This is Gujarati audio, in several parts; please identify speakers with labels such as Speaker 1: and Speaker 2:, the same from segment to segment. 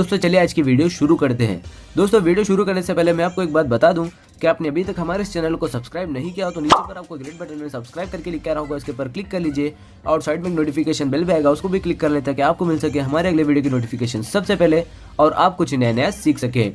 Speaker 1: दोस्तों चलिए आज की वीडियो शुरू करते हैं। दोस्तों वीडियो शुरू करने से पहले मैं आपको एक बात बता दूं कि आपने अभी तक हमारे इस चैनल को सब्सक्राइब नहीं किया हो तो नीचे पर आपको ग्रेट बटन में सब्सक्राइब करके लिखा रहा होगा, इसके ऊपर क्लिक कर लीजिए और साइड में नोटिफिकेशन बेल भी आएगा, उसको भी क्लिक कर लें ताकि आपको मिल सके हमारे अगले वीडियो की नोटिफिकेशन सबसे पहले और आप कुछ नया नया सीख सके।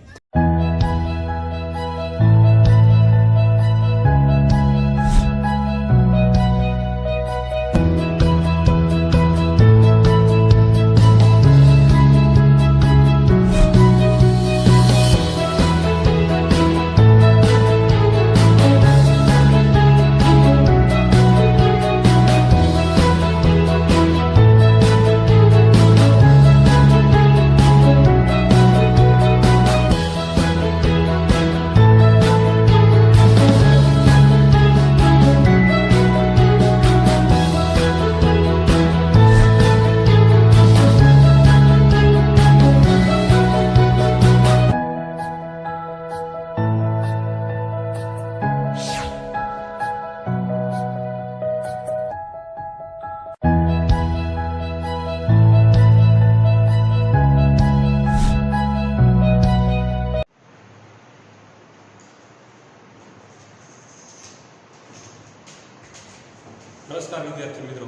Speaker 2: નમસ્કાર વિદ્યાર્થી મિત્રો,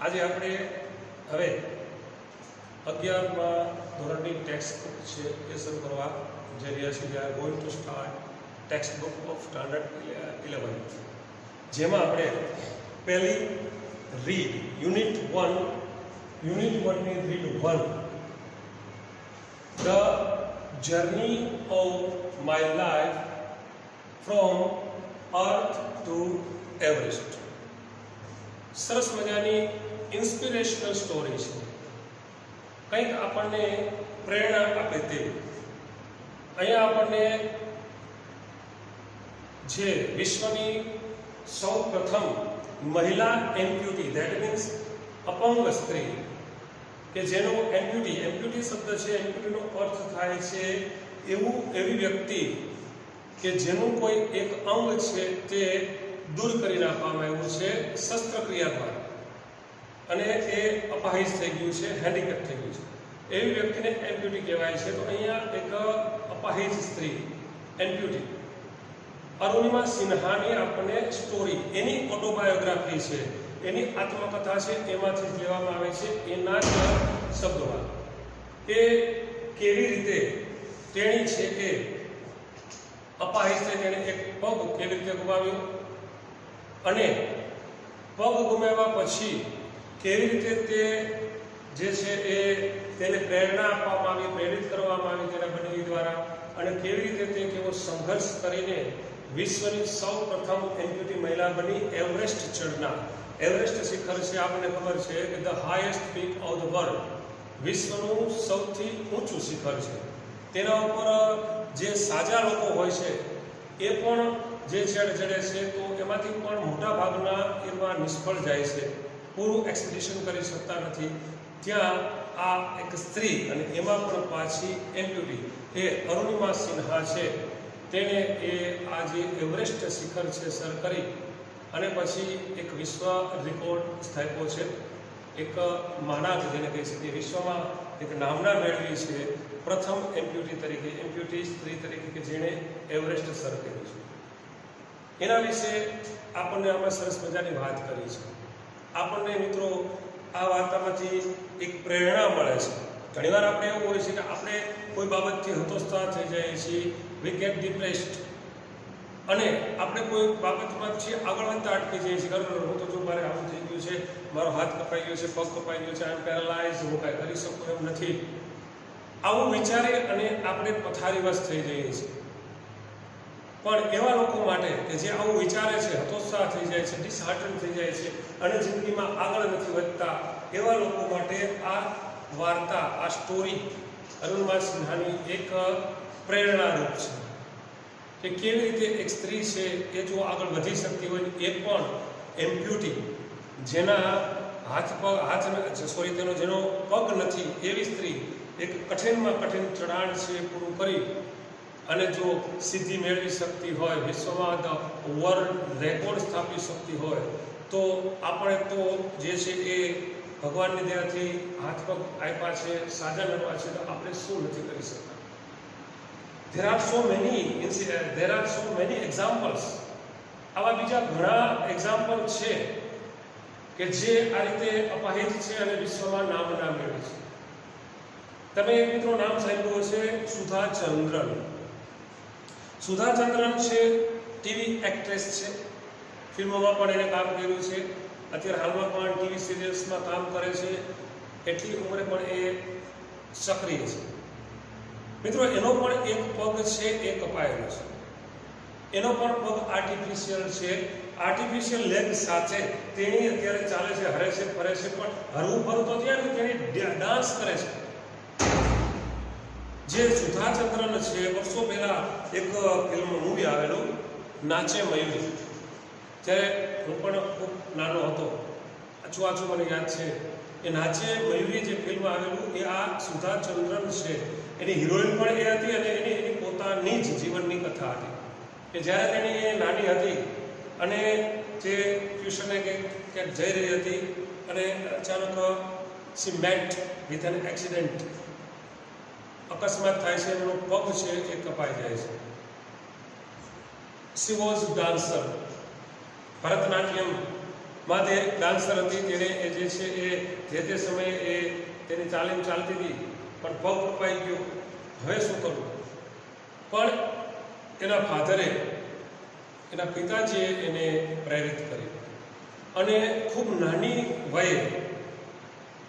Speaker 2: આજે આપણે હવે 11મા ધોરણની ટેક્સ્ટ બુક છે એ શરૂ કરવા જઈ રહ્યા છીએ. We are going to start text book of standard 11, જેમાં આપણે પહેલી રીડ યુનિટ 1ની read 1 the journey of my life from earth to Everest. સરસ મજાની ઇન્સ્પિરેશનલ સ્ટોરી છે, કંઈક આપણને પ્રેરણા આપે તેવી. અહીંયા આપણને જે વિશ્વની સૌ પ્રથમ મહિલા એમ્પ્યુટી, ધેટ મીન્સ અપંગ સ્ત્રી, કે જેનો એમ્પ્યુટી શબ્દ છે, એમ્પ્યુટીનો અર્થ થાય છે એવી વ્યક્તિ કે જેનું કોઈ એક અંગ છે તે દૂર કરી નાખવામાં આવ્યું છે શસ્ત્રક્રિયા દ્વારા, અને એ અપાહિજ થઈ ગયું છે, હેન્ડીકેપ થઈ ગયું છે, એવી વ્યક્તિને એમ્પ્યુટી કહેવાય છે. તો અહીંયા એક અપાહિજ સ્ત્રી એમ્પ્યુટી અરુણિમા સિન્હાની આપણને સ્ટોરી, એની ઓટોબાયોગ્રાફી છે, એની આત્મકથા છે, એમાંથી જ લેવામાં આવે છે. એના જ શબ્દોમાં એ કેવી રીતે તેણી છે એ અપાહિજ થઈ, તેણે એક પગ કેવી રીતે ગુમાવ્યો અને પગ ગુમાવ્યા પછી કેવી રીતે તે જે છે એ તેને પ્રેરણા આપવામાં આવી, પ્રેરિત કરવામાં આવી તેના બનેવી દ્વારા, અને કેવી રીતે તે કેવો સંઘર્ષ કરીને વિશ્વની સૌ પ્રથમ એમ્પ્યુટી મહિલા બની એવરેસ્ટ ચડનાર. એવરેસ્ટ શિખર છે, આપણને ખબર છે કે the highest peak of the world, વિશ્વનું સૌથી ઊંચું શિખર છે. તેના ઉપર જે સાજા લોકો હોય છે એ પણ જે ચડે છે તો એમાંથી પણ મોટા ભાગના એમાં નિષ્ફળ જાય છે, પૂરું એક્સપિડિશન કરી શકતા નથી. ત્યાં આ એક સ્ત્રી, અને એમાં પણ પાછી એમ્પ્યુટી, એ અરુણિમા સિન્હા છે, તેણે એ આ જે એવરેસ્ટ શિખર છે સર કરી અને પછી એક વિશ્વ રેકોર્ડ સ્થાપ્યો છે, એક માનાક જેને કહી શકીએ, વિશ્વમાં એક નામના મેળવી છે પ્રથમ એમ્પ્યુટી તરીકે, એમ્પ્યુટી સ્ત્રી તરીકે કે જેણે એવરેસ્ટ સર કર્યું છે. એના વિશે આપણને અમે સરસ મજાની વાત કરી છે. આપણને મિત્રો આ વાર્તામાંથી એક પ્રેરણા મળે છે. ઘણીવાર આપણે એવું હોય છે કે આપણે કોઈ બાબતથી હતોત્સાહ થઈ જઈએ છીએ, વી ગેટ ડિપ્રેસ્ડ, અને આપણે કોઈ બાબતમાંથી આગળ વધતા અટકી જઈએ છીએ. હું તો જો મારે આવું થઈ ગયું છે, મારો હાથ કપાઈ ગયો છે, પગ કપાઈ ગયો છે, આઈ એમ પેરાલાઇઝ, હું કાંઈ કરી શકું એમ નથી, આવું વિચારી અને આપણે પથારીવશ થઈ જઈએ છીએ. પણ એવા લોકો માટે કે જે આવું વિચારે છે, હતોત્સાહ થઈ જાય છે, ડિસહાર્ટન થઈ જાય છે અને જિંદગીમાં આગળ નથી વધતા, એવા લોકો માટે આ વાર્તા, આ સ્ટોરી અરુણિમા સિન્હાની એક પ્રેરણારૂપ છે કે કેવી રીતે એક સ્ત્રી છે એ જો આગળ વધી શકતી હોય, એ પણ એમ્પ્યુટી, જેના જેનો પગ નથી એવી સ્ત્રી એક કઠિનમાં કઠિન ચઢાણ છે પૂરું કરી અને જો સિદ્ધિ મેળવી શકતી હોય, વિશ્વમાં વર્લ્ડ રેકોર્ડ સ્થાપી શકતી હોય, તો આપણે તો જે છે એ ભગવાનની દયાથી હાથ પગ આપ્યા છે, સાધન આપ્યા છે, તો આપણે શું નથી કરી શકતા? there are so many examples. આવા બીજા ઘણા એક્ઝામ્પલ છે કે જે આ રીતે અપાહિત છે અને વિશ્વમાં નામ મેળવે છે. તમે એક મિત્રો નામ સાંભળ્યું હશે, સુધા ચંદ્રન. સુધા ચંદ્રન છે ટીવી એક્ટ્રેસ છે, ફિલ્મોમાં પણ એને કામ કર્યું છે, અત્યારે હાલમાં પણ ટીવી સિરિયલ્સમાં કામ કરે છે, એટલી ઉંમરે પણ એ સક્રિય છે. મિત્રો એનો પણ એક પગ છે એ કપાયેલો છે, એનો પણ પગ આર્ટિફિશિયલ છે, આર્ટિફિશિયલ લેગ સાથે તેણી અત્યારે ચાલે છે, હરે છે, ફરે છે, પણ હરવું ફરવું તો ત્યાં તેણી ડાન્સ કરે છે. જે સુધા ચંદ્રન છે, વર્ષો પહેલા એક ફિલ્મ મૂવી આવેલું નાચે મયુરી, જ્યારે હું પણ ખૂબ નાનો હતો, આછું મને યાદ છે, એ નાચે મયુરી જે ફિલ્મ આવેલું એ આ સુધા ચંદ્રન છે, એની હિરોઈન પણ એ હતી અને એની પોતાની જ જીવનની કથા હતી કે જ્યારે તેની નાની હતી અને જે ટ્યુશને ક્યાંક જઈ રહી હતી અને અચાનક she met with an accident, અકસ્માત થાય છે, એનો પગ છે એ કપાઈ જાય છે. સી વોઝ ડાન્સર, ભરતનાટ્યમમાં તે ડાન્સર હતી, તેણે એ જે છે એ તે સમયે એ તેની તાલીમ ચાલતી હતી, પણ પગ કપાઈ ગયો, હવે શું કરવું? પણ એના ફાધરે, એના પિતાજીએ એને પ્રેરિત કરી અને ખૂબ નાની વયે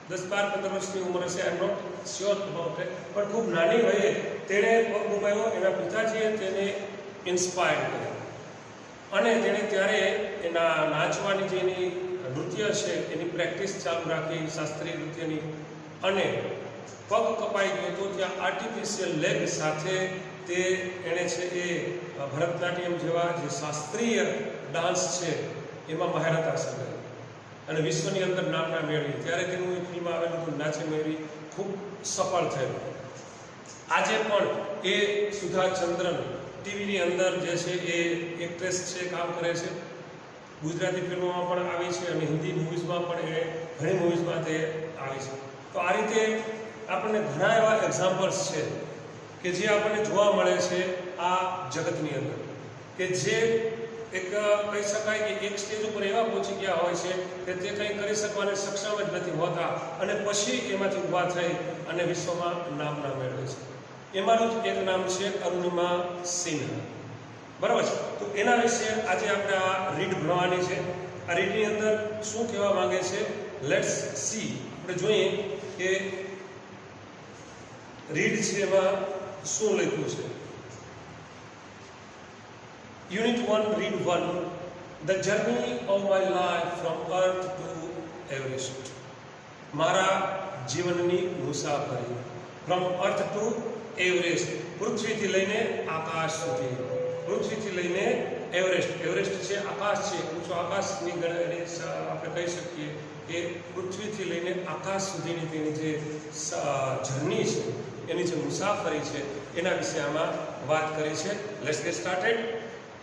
Speaker 2: 10-12-15 વર્ષની ઉંમર હશે, I am not sure about it, પણ ખૂબ નાની વયે તેણે પગ ગુમાવ્યો. એના પિતાજીએ તેને ઇન્સ્પાયર કર્યા અને તેણે ત્યારે એના નાચવાની જે એની નૃત્ય છે એની પ્રેક્ટિસ ચાલુ રાખી, શાસ્ત્રીય નૃત્યની, અને પગ કપાઈ ગયો તો ત્યાં આર્ટિફિશિયલ લેગ સાથે તે એણે છે એ ભરતનાટ્યમ જેવા જે શાસ્ત્રીય ડાન્સ છે એમાં મહારત હાંસલ કરી અને વિશ્વની અંદર નામના મેળવી. ત્યારે તેનું એક ફિલ્મ આવેલું હતું નાચે મયુરી, ખૂબ સફળ થયેલું. આજે પણ એ સુધા ચંદ્રન ટીવીની અંદર જે છે એ એક્ટ્રેસ છે, કામ કરે છે, ગુજરાતી ફિલ્મોમાં પણ આવી છે અને હિન્દી મૂવીઝમાં પણ એ ઘણી મૂવીઝમાં તે આવી છે. તો આ રીતે આપણને ઘણા એવા એક્ઝામ્પલ્સ છે કે જે આપણને જોવા મળે છે આ જગતની અંદર, કે જે એક કહી શકાય કે એક સ્ટેજ ઉપર એવા પહોંચી ગયા હોય છે કે તે કંઈ કરી શકવાને સક્ષમ જ નથી હોતા અને પછી એમાંથી ઊભા થઈ અને વિશ્વમાં નામ મેળવે છે. એમાંનું જ એક નામ છે અરુણિમા સિન્હા. બરાબર છે? તો એના વિશે આજે આપણે આ રીડ ભણવાની છે. આ રીડની અંદર શું કહેવા માંગે છે, લેટ્સ સી. આપણે જોઈએ કે રીડ છે એમાં શું લખ્યું છે. Unit 1, read 1, the journey of my life from earth to Everest. મારા જીવનની મુસાફરી, ફ્રોમ અર્થ ટુ એવરેસ્ટ, પૃથ્વીથી લઈને આકાશ સુધી, પૃથ્વીથી લઈને એવરેસ્ટ. એવરેસ્ટ છે આકાશ છે, ઊંચો આકાશની આપણે કહી શકીએ કે પૃથ્વીથી લઈને આકાશ સુધીની તેની જે જર્ની છે, એની જે મુસાફરી છે, એના વિશે આમાં વાત કરી છે. Let's gate started.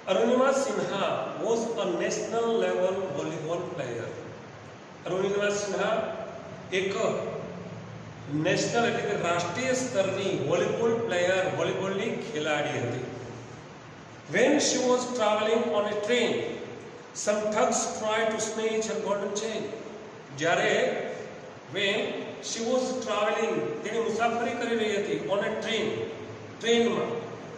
Speaker 2: Arunima Sinha was a national level volleyball player. Arunima Sinha એક નેશનલ એટલે કે રાષ્ટ્રીય સ્તરની વોલીબોલ પ્લેયર, વોલીબોલની ખેલાડી હતી. When she was traveling on a train, some thugs tried to snatch her golden chain. જ્યારે when she was traveling, તેની મુસાફરી કરી રહી હતી on a train,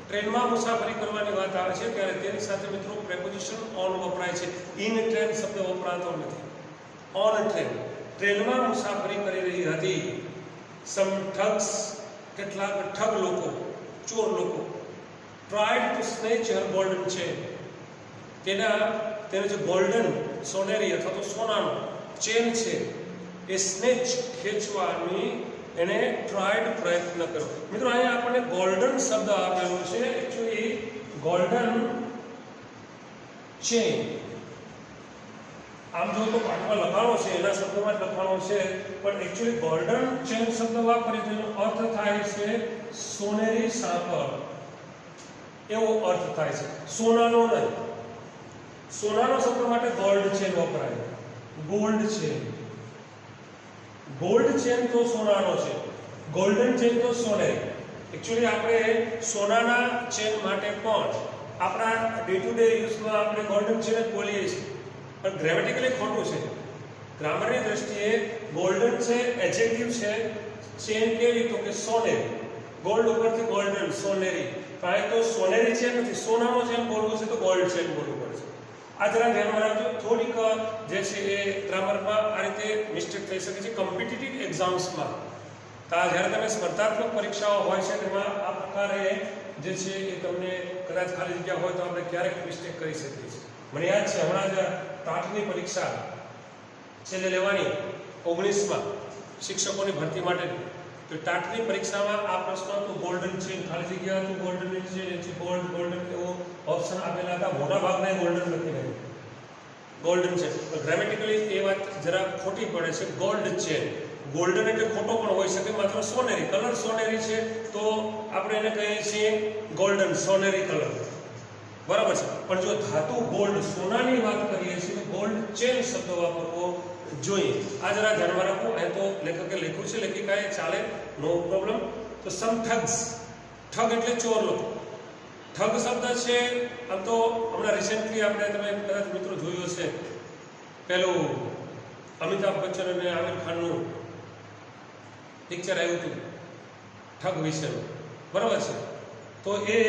Speaker 2: ટ્રેનમાં મુસાફરી કરવાની વાત આવે છે ત્યારે તેની સાથે મિત્રો પ્રેપોઝિશન ઓન વપરાય છે. ઇન ટ્રેન શબ્દ વપરાતો નથી. ઓન ટ્રેન, ટ્રેનમાં મુસાફરી કરી રહી હતી. સમ ઠગ્સ, કેટલાક ઠગ લોકો, ચોર લોકો, tried to snatch her golden chain, તેને જે ગોલ્ડન સોનેરી અથવા તો સોનાનો ચેન છે એ સ્નેચ ખેંચવાની એને ટ્રાઈડ પ્રયત્ન કર્યો. મિત્રો અહીંયા આપણને ગોલ્ડન શબ્દ આપેલો છે, એકચ્યુઅલી ગોલ્ડન ચેન આમ જો તો પાઠમાં લખાણો છે, એના શબ્દોમાં જ લખાણો છે, પણ એકચ્યુઅલી ગોલ્ડન ચેન શબ્દ વાપરીએ તો એનો અર્થ થાય છે સોનેરી સાંકળ, એવો અર્થ થાય છે, સોનાનો નહીં. સોનાનો શબ્દ માટે ગોલ્ડ ચેન વપરાય, ગોલ્ડ ચેન. ગોલ્ડ ચેન તો સોનાનો છે, ગોલ્ડન ચેન તો સોનેરી. એકચ્યુઅલી આપણે સોનાના ચેન માટે પણ આપણા ડે ટુ ડે યુઝમાં આપણે ગોલ્ડન ચેન જ બોલીએ છીએ, પણ ગ્રામેટિકલી ખોટું છે. ગ્રામરની દ્રષ્ટિએ ગોલ્ડન છે એડજેક્ટિવ છે, ચેન કેવી તો કે સોનેરી. ગોલ્ડ ઉપરથી ગોલ્ડન સોનેરી, કારણ તો સોનેરી ચેન નથી, સોનાનો ચેન બોલવું છે તો ગોલ્ડ ચેન બોલવું પડે છે. આ જરા ધ્યાનમાં રાખજો. થોડીક જે છે એ ગ્રામરમાં આ રીતે મિસ્ટેક થઈ શકે છે કોમ્પિટિટિવ એક્ઝામ્સમાં. જ્યારે તમે સ્પર્ધાત્મક પરીક્ષાઓ હોય છે તેમાં આ પ્રકારે જે છે એ તમને કદાચ ખાલી જગ્યા હોય તો આપણે ક્યારેક મિસ્ટેક કરી શકીએ છીએ. મને યાદ છે હમણાં જ ટાટની પરીક્ષા છેલ્લે લેવાની 19માં શિક્ષકોની ભરતી માટેની, તો ટાટની પરીક્ષામાં આ પ્રશ્ન હતો ગોલ્ડન ચેન, ખાલી જગ્યા હતું ગોલ્ડન ચેન, ગોલ્ડ ગોલ્ડન એવો ઓપ્શન આપેલા હતા. મોટા ભાગના ગોલ્ડન લખી રહ્યું ગોલ્ડન ચેન. ગ્રામેટિકલી એ વાત જરા ખોટી પડે છે. ગોલ્ડ ચેન, ગોલ્ડન એટલે ખોટો પણ હોઈ શકે, માત્ર સોનેરી, કલર સોનેરી છે તો આપણે એને કહીએ છીએ ગોલ્ડન સોનેરી કલર, બરાબર છે. પણ જો ધાતુ ગોલ્ડ સોનાની વાત કરીએ છીએ તો ગોલ્ડ ચેન શબ્દ વાપરવો જોઈએ. આ જરા ધ્યાનમાં રાખો. એ તો લેખકે લખ્યું છે, લેખિકાએ, ચાલે, નો પ્રોબ્લેમ. તો સમ ઠગ્સ, ઠગ એટલે ચોર લોકો. ઠગ શબ્દ છે આમ તો હમણાં રિસેન્ટલી આપણે તમે કદાચ મિત્રો જોયું હશે, પેલું અમિતાભ બચ્ચન અને આમિર ખાનનું પિક્ચર આવ્યું હતું ઠગ વિશેનું, બરાબર છે. તો એ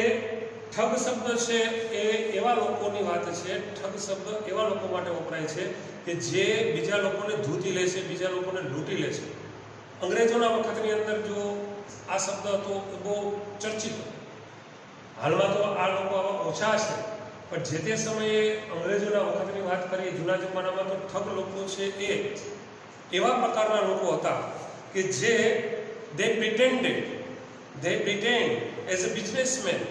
Speaker 2: ઠગ શબ્દ છે એ એવા લોકોની વાત છે. ઠગ શબ્દ એવા લોકો માટે વપરાય છે કે જે બીજા લોકોને ધૂતી લે છે, બીજા લોકોને લૂંટી લે છે. અંગ્રેજોના વખતની અંદર જો આ શબ્દ હતો એ બહુ ચર્ચિત હતો. હાલમાં તો આ લોકો આવા ઓછા છે, પણ જે તે સમયે અંગ્રેજોના વખતની વાત કરીએ, જૂના જમાનામાં તો ઠગ લોકો છે એ એવા પ્રકારના લોકો હતા કે જે પ્રિટેન્ડ એઝ અ બિઝનેસમેન,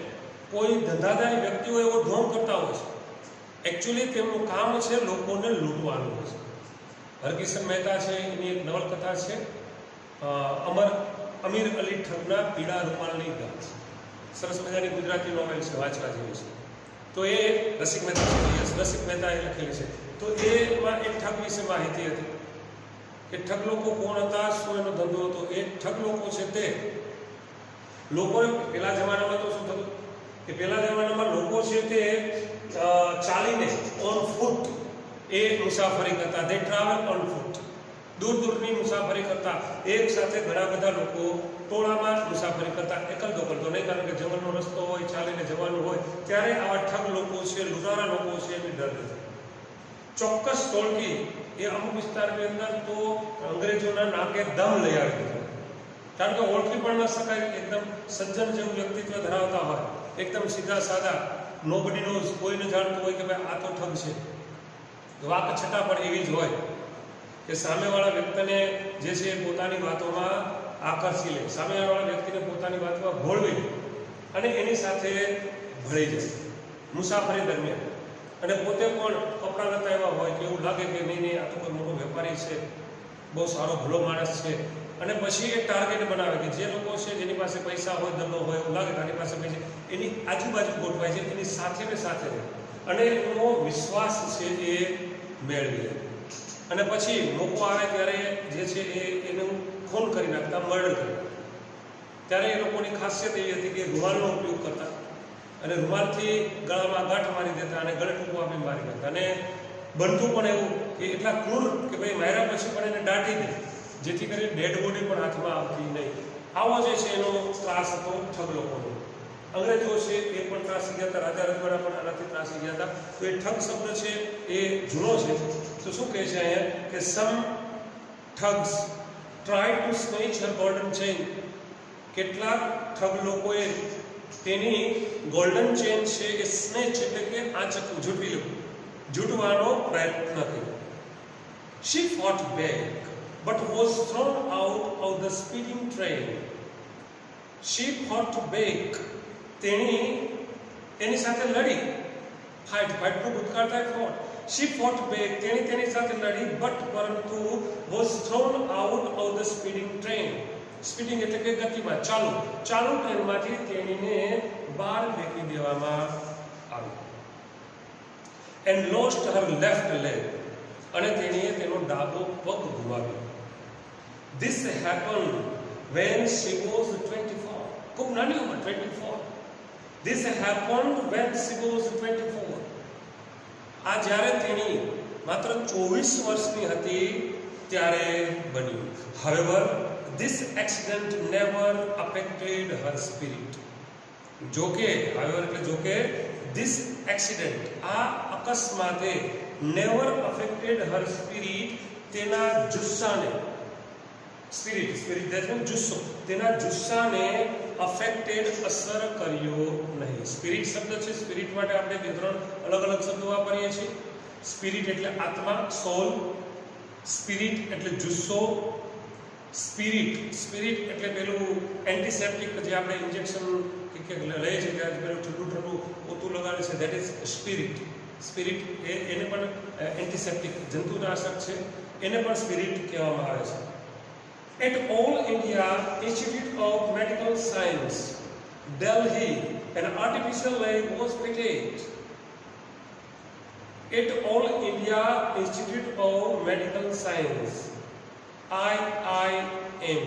Speaker 2: કોઈ ધંધાદારી વ્યક્તિઓ એવો ઢોંગ કરતા હોય છે. એકચ્યુઅલી તેમનું કામ છે લોકોને લૂંટવાનું હોય છે. હરકિશન મહેતા છે એની એક નવલકથા છે અમીર અલી ઠગના પીળા રૂમાલની ગાંઠ, સરસ મજાની ગુજરાતી નોવેલ છે, વાંચવા જેવી છે. તો એ રસિક મહેતાએ લખેલી છે. તો એમાં એક ઠગ વિશે માહિતી હતી કે ઠગ લોકો કોણ હતા, શું એનો ધંધો હતો. એ ઠગ લોકો છે તે લોકોએ પહેલા જમાનામાં તો શું થતું કે પહેલા જમાનામાં લોકો છે તે ચાલીને ઓન ફૂટ એ મુસાફરી કરતા. દે ટ્રાવેલ ઓન ફૂટ, દૂર દૂરની મુસાફરી કરતા. એક સાથે ઘણા બધા લોકો ટોળામાં મુસાફરી કરતા, એકલ દોકલ તો નહીં, કારણ કે જંગલનો રસ્તો હોય, ચાલીને જવાનું હોય. ત્યારે આવા ઠગ લોકો છે, લૂંટારા લોકો છે એની ડર નથી. ચોક્કસ ટોળકી એ અમુક વિસ્તારની અંદર તો અંગ્રેજોના નાકે દમ લઈ આવી દીધા, કારણ કે ઓળખી પણ ન શકાય. એકદમ સજ્જન જેવું વ્યક્તિત્વ ધરાવતા હોય, એકદમ સીધા સાદા, નોબડી નોઝ, કોઈને જાણતું હોય કે ભાઈ આ તો ઠગ છે. વાક છટા પણ એવી જ હોય કે સામેવાળા વ્યક્તિને જે છે પોતાની વાતોમાં આકર્ષી લે, સામેવાળા વ્યક્તિને પોતાની વાતમાં ભોળવી લે અને એની સાથે ભળી જાય મુસાફરી દરમિયાન. અને પોતે પણ કપડાં લતા એવા હોય કે એવું લાગે કે નહીં આ તો કોઈ મોટો વેપારી છે, બહુ સારો ભલો માણસ છે. અને પછી એ ટાર્ગેટ બનાવે કે જે લોકો છે જેની પાસે પૈસા હોય, ધંધો હોય, એવું લાગે કે આની પાસે પૈસા, એની આજુબાજુ ગોઠવાય છે, એની સાથે ને સાથે રહે અને એનો વિશ્વાસ છે એ મેળવી લે. અને પછી મોકો આવે ત્યારે જે છે એનું ખૂન કરી નાખતા, મર્ડર કરી. ત્યારે એ લોકોની ખાસિયત એવી હતી કે રૂમાલનો ઉપયોગ કરતા અને રૂમાલથી ગળામાં ગાંઠ મારી દેતા અને ગળે ટૂંકો આપી મારી દેતા. અને બનતું પણ એવું કે એટલા ક્રૂર કે ભાઈ માર્યા પછી પણ એને દાટી દે, જેથી કરીને ડેડ બોડી પણ હાથમાં આવતી નહીં. આવો જે છે એનો ત્રાસ હતો ઠગ લોકોનો. અંગ્રેજો છે એ પણ ત્રાસી ગયા હતા, રાજા રજવાડા પણ આનાથી ત્રાસી ગયા હતા. તો એ ઠગ શબ્દ છે એ જૂનો છે. તો શું કહે છે અહીંયા કે some thugs try to snatch her golden chain. કેટલાક ઠગ લોકોએ તેની ગોલ્ડન ચેન છે એ સ્નેચ એટલે કે આંચકવું, ઝૂંટવી લેવું, ઝૂંટવાનો પ્રયત્ન કર્યો. She fought back but was thrown out of the speeding train. She fought back. તેની એની સાથે લડી, ફાઇટનું ભૂતકાળ થાય ફોટ. She fought back. તેની સાથે લડી બટ પરંતુ was thrown out of the speeding train. Speeding એટલે કે ગતિમાં, ચાલુ ટ્રેનમાંથી તેણીને બહાર ફેંકી દેવામાં આવી. And lost her left leg. અને તેણીએ તેનો ડાબો પગ ગુમાવ્યો. This happened when she was 24. ખૂબ નાની ઉંમર 24. This happened when she was 24. આ જ્યારે તેણી માત્ર 24 વર્ષની હતી ત્યારે બન્યું. However, this accident never affected her spirit. જોકે this accident, આ અકસ્માતે never affected her spirit, તેના જુસ્સાને, spirit that means જુસ્સો, તેના જુસ્સાને affected અસર કર્યો નહીં. સ્પિરિટ શબ્દ છે, સ્પિરિટ માટે આપણે બે ત્રણ અલગ અલગ શબ્દો વાપરીએ છીએ. સ્પિરિટ એટલે આત્મા, સોલ. સ્પિરિટ એટલે જુસ્સો. સ્પિરિટ એટલે પેલું એન્ટીસેપ્ટિક જે આપણે ઇન્જેક્શન કે લઈએ છીએ ત્યારે પેલું ઠંડુ પોતું લગાડે છે, ધેટ ઇઝ સ્પિરિટ. એને પણ એન્ટીસેપ્ટિક જંતુનાશક છે, એને પણ સ્પિરિટ કહેવામાં આવે છે. At All India Institute of Medical Science, Delhi, an artificial leg was fitted. At All India Institute of Medical Science, IIM,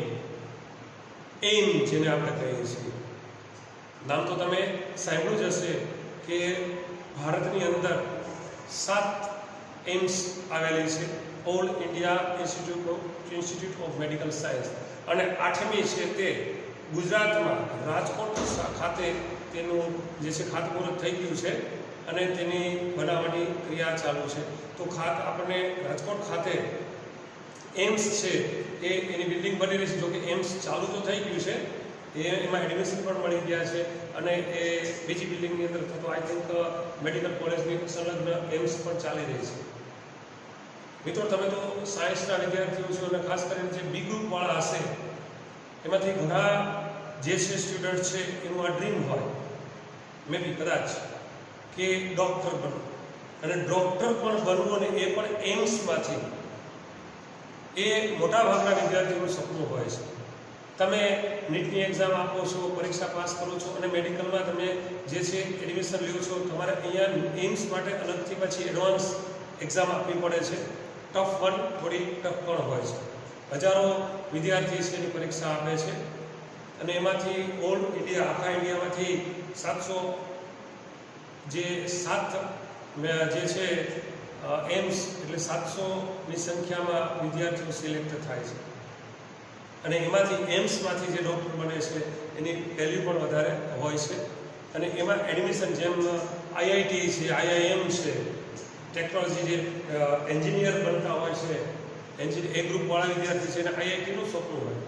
Speaker 2: જેને આપણે કહીએ છીએ. નામ તો તમે સાંભળ્યું જ હશે કે ભારતની અંદર 7 એમ્સ આવેલી છે. All India institute of medical science, અને 8મી છે તે ગુજરાતમાં રાજકોટ ખાતે તેનું જે છે ખાતમુહૂર્ત થઈ ગયું છે અને તેની બનાવવાની ક્રિયા ચાલુ છે. તો આપણને રાજકોટ ખાતે એમ્સ છે એની બિલ્ડિંગ બની રહી છે. જો કે એમ્સ ચાલુ તો થઈ ગયું છે, એમાં એડમિશન પણ મળી ગયા છે, અને એ બીજી બિલ્ડિંગની અંદર થતો આઈ થિંક મેડિકલ કોલેજની સંલગ્ન એમ્સ પણ ચાલી રહી છે. મિત્રો, તમે તો સાયન્સના વિદ્યાર્થીઓ છો અને ખાસ કરીને જે બી ગ્રુપવાળા હશે એમાંથી ઘણા જે છે સ્ટુડન્ટ છે એનું આ ડ્રીમ હોય મે બી કદાચ કે ડૉક્ટર બનવું, અને ડૉક્ટર પણ બનવું, અને એ પણ એમ્સમાંથી. એ મોટાભાગના વિદ્યાર્થીઓનું સપનું હોય છે. તમે નીટની એક્ઝામ આપો છો, પરીક્ષા પાસ કરો છો, અને મેડિકલમાં તમે જે છે એડમિશન લ્યો છો. તમારે અહીંયા એમ્સ માટે અલગથી પછી એડવાન્સ એક્ઝામ આપવી પડે છે. ટફ વન, થોડી ટફ પણ હોય છે. હજારો વિદ્યાર્થી છે એની પરીક્ષા આપે છે, અને એમાંથી ઓલ ઇન્ડિયા, આખા ઇન્ડિયામાંથી 700 જે છે એમ્સ એટલે 700ની સંખ્યામાં વિદ્યાર્થીઓ સિલેક્ટ થાય છે, અને એમાંથી એમ્સમાંથી જે ડૉક્ટર બને છે એની વેલ્યુ પણ વધારે હોય છે. અને એમાં એડમિશન, જેમ આઈઆઈટી છે, આઈઆઈએમ છે, ટેકનોલોજી જે એન્જિનિયર બનતા હોય છે, એ ગ્રુપવાળા વિદ્યાર્થી છે એને આઈઆઈટીનું સપનું હોય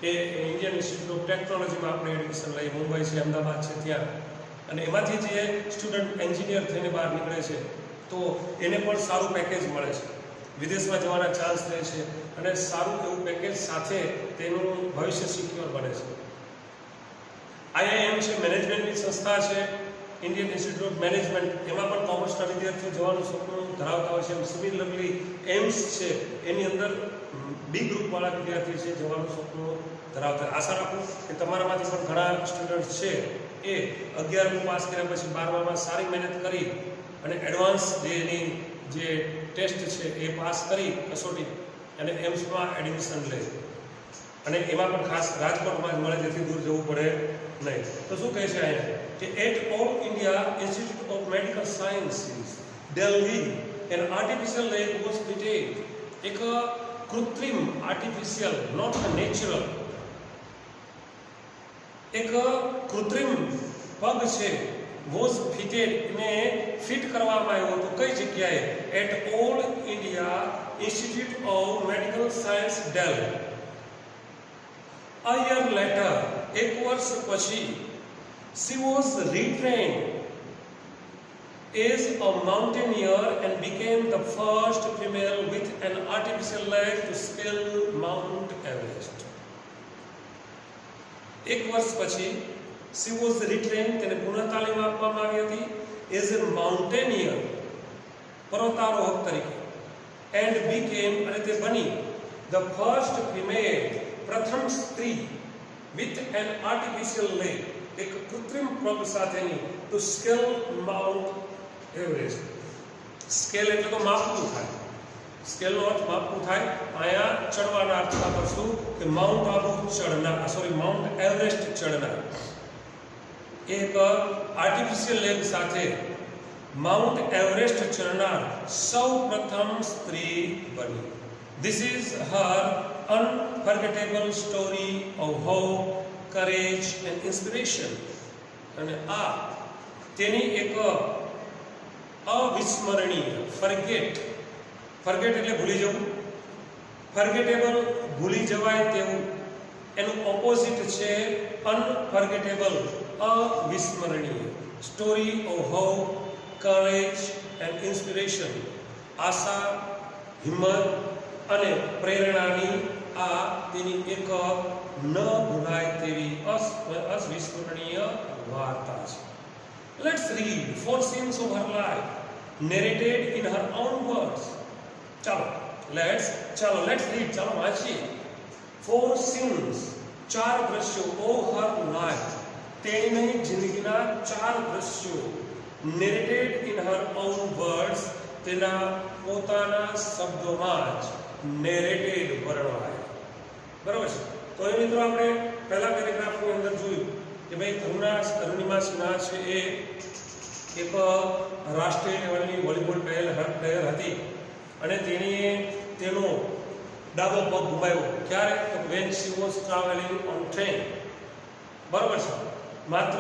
Speaker 2: કે ઇન્ડિયન ઇન્સ્ટિટ્યૂટ ઓફ ટેકનોલોજીમાં આપણે એડમિશન લઈએ. મુંબઈ છે, અમદાવાદ છે, ત્યાં. અને એમાંથી જે સ્ટુડન્ટ એન્જિનિયર થઈને બહાર નીકળે છે તો એને પણ સારું પેકેજ મળે છે, વિદેશમાં જવાના ચાન્સ રહે છે, અને સારું એવું પેકેજ સાથે તેનું ભવિષ્ય સિક્યોર બને છે. આઈઆઈએમ છે, મેનેજમેન્ટની સંસ્થા છે, ઇન્ડિયન ઇન્સ્ટિટ્યૂટ ઓફ મેનેજમેન્ટ, એમાં પણ કોમર્સના વિદ્યાર્થીઓ જવાનું સપનું ધરાવતા હોય છે. એમ સિમિલરલી એમ્સ છે એની અંદર બી ગ્રુપવાળા વિદ્યાર્થી છે જવાનું સપનું ધરાવતા. આશા રાખું કે તમારામાંથી પણ ઘણા સ્ટુડન્ટ છે એ 11મું પાસ કર્યા પછી 12મામાં સારી મહેનત કરી અને એડવાન્સ જે એની જે ટેસ્ટ છે એ પાસ કરી, કસોટી, અને એમ્સમાં એડમિશન લે. અને એમાં પણ ખાસ રાજકોટમાં જ મળે, જેથી દૂર જવું પડે નહીં. તો શું કહે છે અહીંયા કે at all India institute of medical sciences, Delhi, an artificial leg was fitted. એક કૃત્રિમ, આર્ટિફિશિયલ, નોટ નેચરલ, એક કૃત્રિમ પગ છે વોઝ ફિટેડ, એને ફિટ કરવામાં આવ્યો હતો. કઈ જગ્યાએ? At all India institute of medical science, Delhi. A year later, એક વર્ષ પછી, she was retrained as a mountaineer and became the first female with an artificial leg to scale Mount Everest. એક વર્ષ પછી she was retrained, તેને પુનઃ તાલીમ આપવામાં આવી હતી as a mountaineer, પર્વતારોહક તરીકે, and became, અને તે બની, the first female, પ્રથમ સ્ત્રી, with an artificial leg, એક કૃત્રિમ પગ સાથેની, to scale Mount Everest. Scale એટલે તો માપવું થાય. સ્કેલનો અર્થ માપવું થાય, અહીંયા ચડવાના અર્થમાં કરશું કે માઉન્ટ આબુ ચડનાર, માઉન્ટ એવરેસ્ટ ચડનાર. એક આર્ટિફિશિયલ લેગ સાથે માઉન્ટ એવરેસ્ટ ચડનાર સૌ પ્રથમ સ્ત્રી બની. This is her unforgettable story of hope, courage and inspiration. અને આ તેની એક અવિસ્મરણીય ફર્ગેટ એટલે ભૂલી જવું, ફર્ગેટેબલ ભૂલી જવાય તેવું, એનું ઓપોઝિટ છે અનફર્ગેટેબલ અવિસ્મરણીય. Story of hope, courage and inspiration, આશા, હિંમત અને પ્રેરણાની આ તેની એક ન ભૂલાય તેવી અવિસ્મરણીય વાર્તા છે. Let's read 4 scenes of her life narrated in her own words. let's read, ચાલો વાંચીએ. 4 scenes, 4 દ્રશ્યો of her life, તેની જિંદગીના 4 દ્રશ્યો, narrated in her own words, તેના પોતાના શબ્દોમાં જ નેરેટેડ વર્ણવાય. બરાબર છે. તો એ મિત્રો આપણે પહેલા પેરેગ્રાફની અંદર જોયું કે ભાઈ અરુણિમા સિન્હા છે એ એક રાષ્ટ્રીય લેવલની વોલીબોલ પ્લેયર હતી અને તેણીએ તેનો ડાબો પગ ગુમાવ્યો. ક્યારે? તો when she was travelling on train. બરાબર છે. માત્ર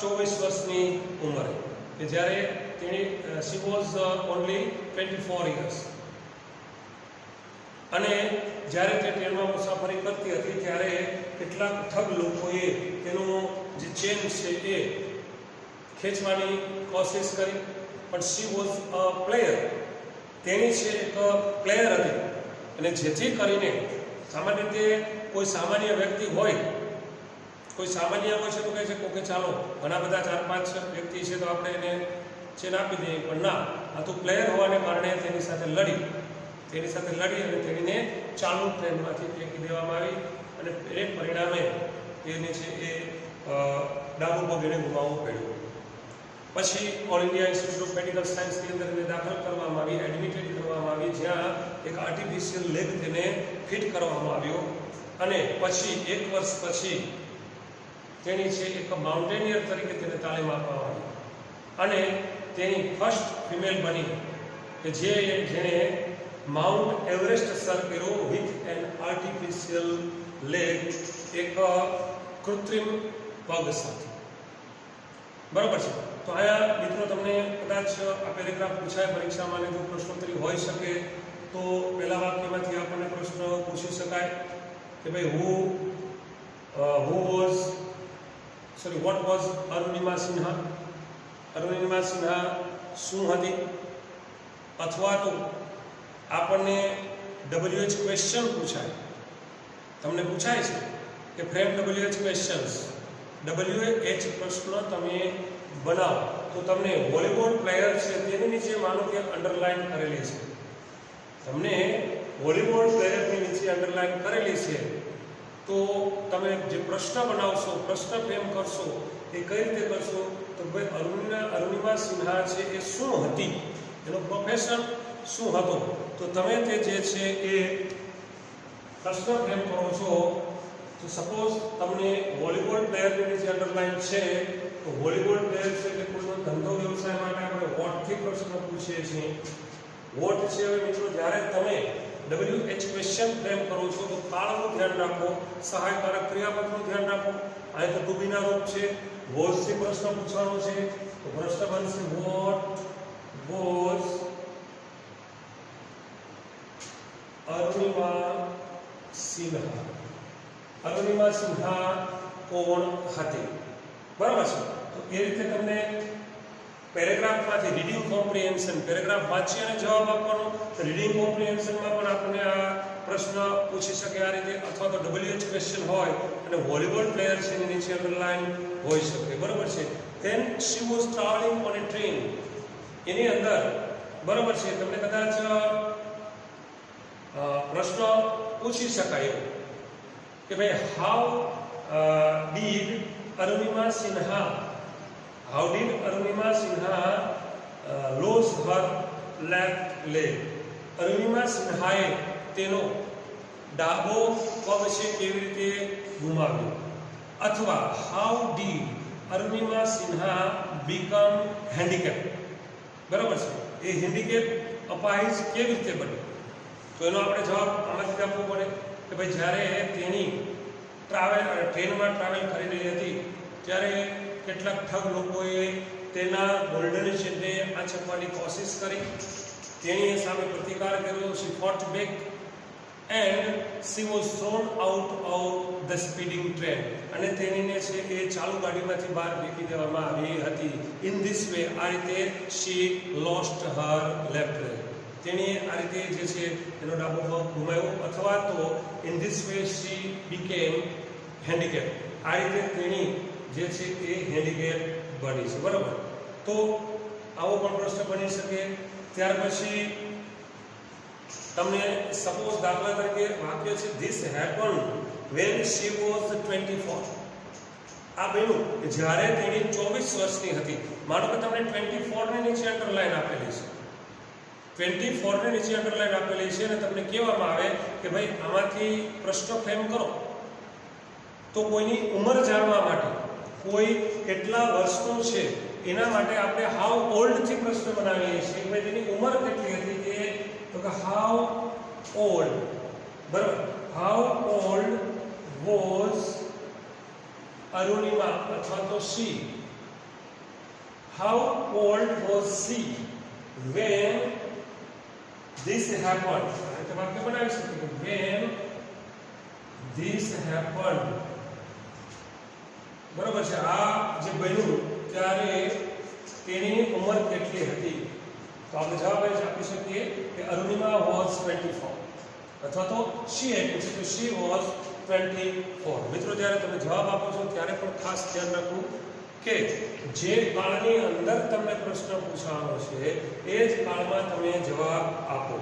Speaker 2: 24 વર્ષની ઉંમરે, કે જ્યારે તેણી શી વોઝ ઓનલી 24 years. અને જ્યારે તે ટ્રેનમાં મુસાફરી કરતી હતી ત્યારે કેટલાક ઠગ લોકોએ તેનો જે ચેન છે એ ખેંચવાની કોશિશ કરી, પણ શી વોઝ અ પ્લેયર, તેની છે એક પ્લેયર હતી. અને જેથી કરીને સામાન્ય રીતે કોઈ સામાન્ય વ્યક્તિ હોય, કોઈ સામાન્ય હોય છે તો કહે છે કે ચાલો ઘણા બધા 4-5 વ્યક્તિ છે તો આપણે એને ચેન આપી દઈએ, પણ ના, આ તો પ્લેયર હોવાને કારણે તેની સાથે લડી અને તેણીને ચાલુ ટ્રેનમાંથી ફેંકી દેવામાં આવી અને એ પરિણામે તેને છે એ ડાબો પગ એને ગુમાવવો પડ્યો. પછી all India institute of medical સાયન્સની અંદર એને દાખલ કરવામાં આવી, એડમિટેડ કરવામાં આવી, જ્યાં એક આર્ટિફિશિયલ લેગ તેને ફિટ કરવામાં આવ્યો. અને પછી 1 વર્ષ પછી તેની છે એક માઉન્ટેનિયર તરીકે તેને તાલીમ આપવામાં આવી અને તેની ફર્સ્ટ ફિમેલ બની કે જેણે માઉન્ટ એવરેસ્ટ સર કર્યો વિથ એન આર્ટિફિશિયલ લેગ, એક કૃત્રિમ પગ સાથે. બરાબર છે. તો આયા મિત્રો તમને કદાચ આ પેરેગ્રાફ પૂછાય પરીક્ષામાં ને જો પ્રશ્નોત્તરી હોઈ શકે તો પહેલા વાક્યમાંથી આપણને પ્રશ્ન પૂછી શકાય કે ભાઈ what was અરુણિમા સિન્હા? અરુણિમા સિન્હા શું હતી? અથવા તો આપણને WH ક્વેશ્ચન પૂછાય, તમને પૂછાય છે કે ફ્રેમ WH ક્વેશ્ચન્સ, WH પ્રશ્ન તમે બનાવો તો તમને વોલીબોલ પ્લેયર છે તેની નીચે માનો કે અંડરલાઈન કરેલી છે, તમને વોલીબોલ પ્લેયરની નીચે અંડરલાઈન કરેલી છે, તો તમે જે પ્રશ્ન બનાવશો, પ્રશ્ન ફ્રેમ કરશો એ કઈ રીતે કરશો? તો ભાઈ અરુણિમા સિન્હા છે એ શું હતી, એનો પ્રોફેશન શું હતો? તો તમે તે જે છે એ પ્રશ્ન ફ્રેમ કરો છો. તો સપોઝ તમને વોલીબોલ પ્લેયરની નીચે અંડરલાઈન છે તો વોલીબોલ પ્લેયર છે કે કોઈનો ધંધો વ્યવસાય માટે આપણે વોટથી પ્રશ્ન પૂછીએ છીએ. વોટ છે હવે મિત્રો જ્યારે તમે WH ક્વેશ્ચન ફ્રેમ કરો છો તો કાળનું ધ્યાન રાખો, સહાયકારક ક્રિયાપદનું ધ્યાન રાખો. અહીં તો ટુ બીના રૂપ છે, વોઝથી પ્રશ્ન પૂછવાનો છે તો પ્રશ્ન બનશે વોટ વોઝ અરુણિમા સિન્હા. અરુણિમા સિન્હા કોણ હતી? બરાબર છે. તો એ રીતે તમને પેરેગ્રાફમાંથી રીડિંગ કોમ્પ્રિહેન્શન, પેરેગ્રાફ વાંચી અને જવાબ આપવાનો. રીડિંગ કોમ્પ્રિહેન્શનમાં પણ આપણને આ પ્રશ્ન પૂછી શકે આ રીતે, અથવા તો WH ક્વેશ્ચન હોય અને વોલીબોલ પ્લેયર છે એની નીચે અંડરલાઈન હોઈ શકે. બરાબર છે. Then she was travelling on a train, એની અંદર બરાબર છે તમને કદાચ પ્રશ્ન પૂછી શકાય એવું કે ભાઈ how did Arunima Sinha lose her left leg? Arunima સિન્હાએ તેનો ડાબો પગ છે કેવી રીતે ગુમાવ્યો, અથવા how did Arunima Sinha become handicap, બરાબર છે, એ હેન્ડીકેપ અપાહિજ કેવી રીતે બન્યું? તો એનો આપણે જવાબ આમાંથી આપવો પડે કે ભાઈ જ્યારે તેણી ટ્રેનમાં ટ્રાવેલ કરી રહી હતી ત્યારે કેટલાક ઠગ લોકોએ તેના ગોલ્ડન ચેનને આંચકવાની કોશિશ કરી, તેણીએ સામે પ્રતિકાર કર્યો, she fought back and she was thrown out of the speeding train, અને તેણીને છે એ ચાલુ ગાડીમાંથી બહાર ફેંકી દેવામાં આવી હતી. ઇન ધીસ વે, આ રીતે શી લોસ્ટ હર લેફ્ટ લેગ, તેણીએ આ રીતે જે છે એનો ડાબો પગ ગુમાવ્યો, અથવા તો in this way she became handicap, આ રીતે તેણી જે છે એ હેન્ડીકેપ બની છે, બરાબર. તો આવો પણ પ્રશ્ન બની શકે. ત્યાર પછી તમને સપોઝ દાખલા તરીકે વાક્ય છે this happen when she was 24, આ બન્યું કે જ્યારે તેણી 24 વર્ષની હતી. માનો કે તમને 24 ની નીચે અંડરલાઈન આપેલી છે, 24 ની નીચે અંડરલાઈન આપેલી છે, અને તમને કહેવામાં આવે કે ભાઈ આમાંથી પ્રશ્ન ફ્રેમ કરો, તો કોઈની ઉંમર જાણવા માટે, કોઈ કેટલા વર્ષનું છે એના માટે આપણે હાઉ ઓલ્ડ થી પ્રશ્ન બનાવીએ છીએ કે ભાઈ તેની ઉંમર કેટલી હતી, કે તો કે હાઉ ઓલ્ડ, બરાબર, હાઉ ઓલ્ડ વોઝ અરુણિમા, અથવા તો she, how old was she when this happened, એટલે વાક્ય બનાવી શકીએ when this happened, બરાબર છે. આ જે બન્યું ત્યારે તેની ઉંમર કેટલી હતી? તો આપણે જવાબ એ આપી શકીએ કે અરુણિમા વોઝ 24, અથવા તો શી આપ્યું છે તો શી વોઝ 24. મિત્રો જ્યારે તમે જવાબ આપો છો ત્યારે પણ ખાસ ધ્યાન રાખવું કે જે કાળની અંદર તમને પ્રશ્ન પૂછવાનો છે એ જ કાળમાં તમે જવાબ આપો,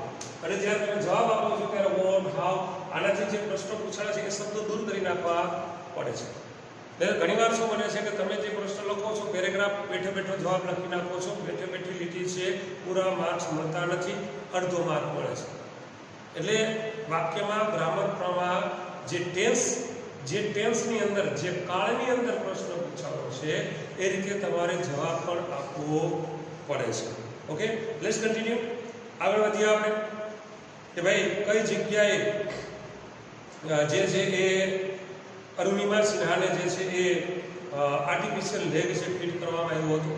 Speaker 2: અને જ્યારે તમે જવાબ આપો છો ત્યારે વોટ, હાઉ, આનાથી જે પ્રશ્નો પૂછાયા છે એ શબ્દો દૂર કરી નાખવા પડે છે. ઘણીવાર શું બને છે કે તમે જે પ્રશ્ન લખો છો પેરેગ્રાફ બેઠો બેઠો જવાબ લખી નાખો છો, બેઠે બેઠી લીટી છે, પૂરા માર્ક્સ મળતા નથી, અડધો માર્ક મળે છે. એટલે વાક્યમાં ગ્રામર પ્રમાણ જે ટેન્સની અંદર, જે કાળની અંદર પ્રશ્ન પૂછાયો છે એ રીતે તમારે જવાબ પણ આપવો પડે છે. Okay, let's continue. આગળ વધીએ આપણે કે ભાઈ કઈ જગ્યાએ જે છે એ અરુણિમા સિન્હાને જે છે એ આર્ટિફિશિયલ લેગ છે ફિટ કરવામાં આવ્યો હતો.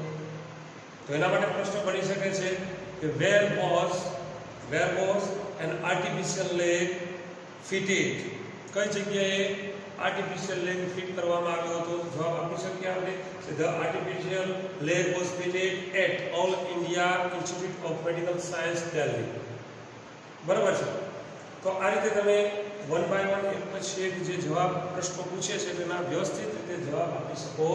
Speaker 2: તો એના માટે પ્રશ્ન બની શકે છે કે where was an artificial leg fitted, કઈ જગ્યાએ આર્ટિફિશિયલ લેગ ફિટ કરવામાં આવ્યો હતો? જવાબ આપી શકીએ આપણે the artificial leg was fitted at all India institute of medical science Delhi, બરાબર છે. તો આ રીતે તમે વન બાય વન એક પછી એક જે જવાબ પ્રશ્નો પૂછે છે તેના વ્યવસ્થિત રીતે જવાબ આપી શકો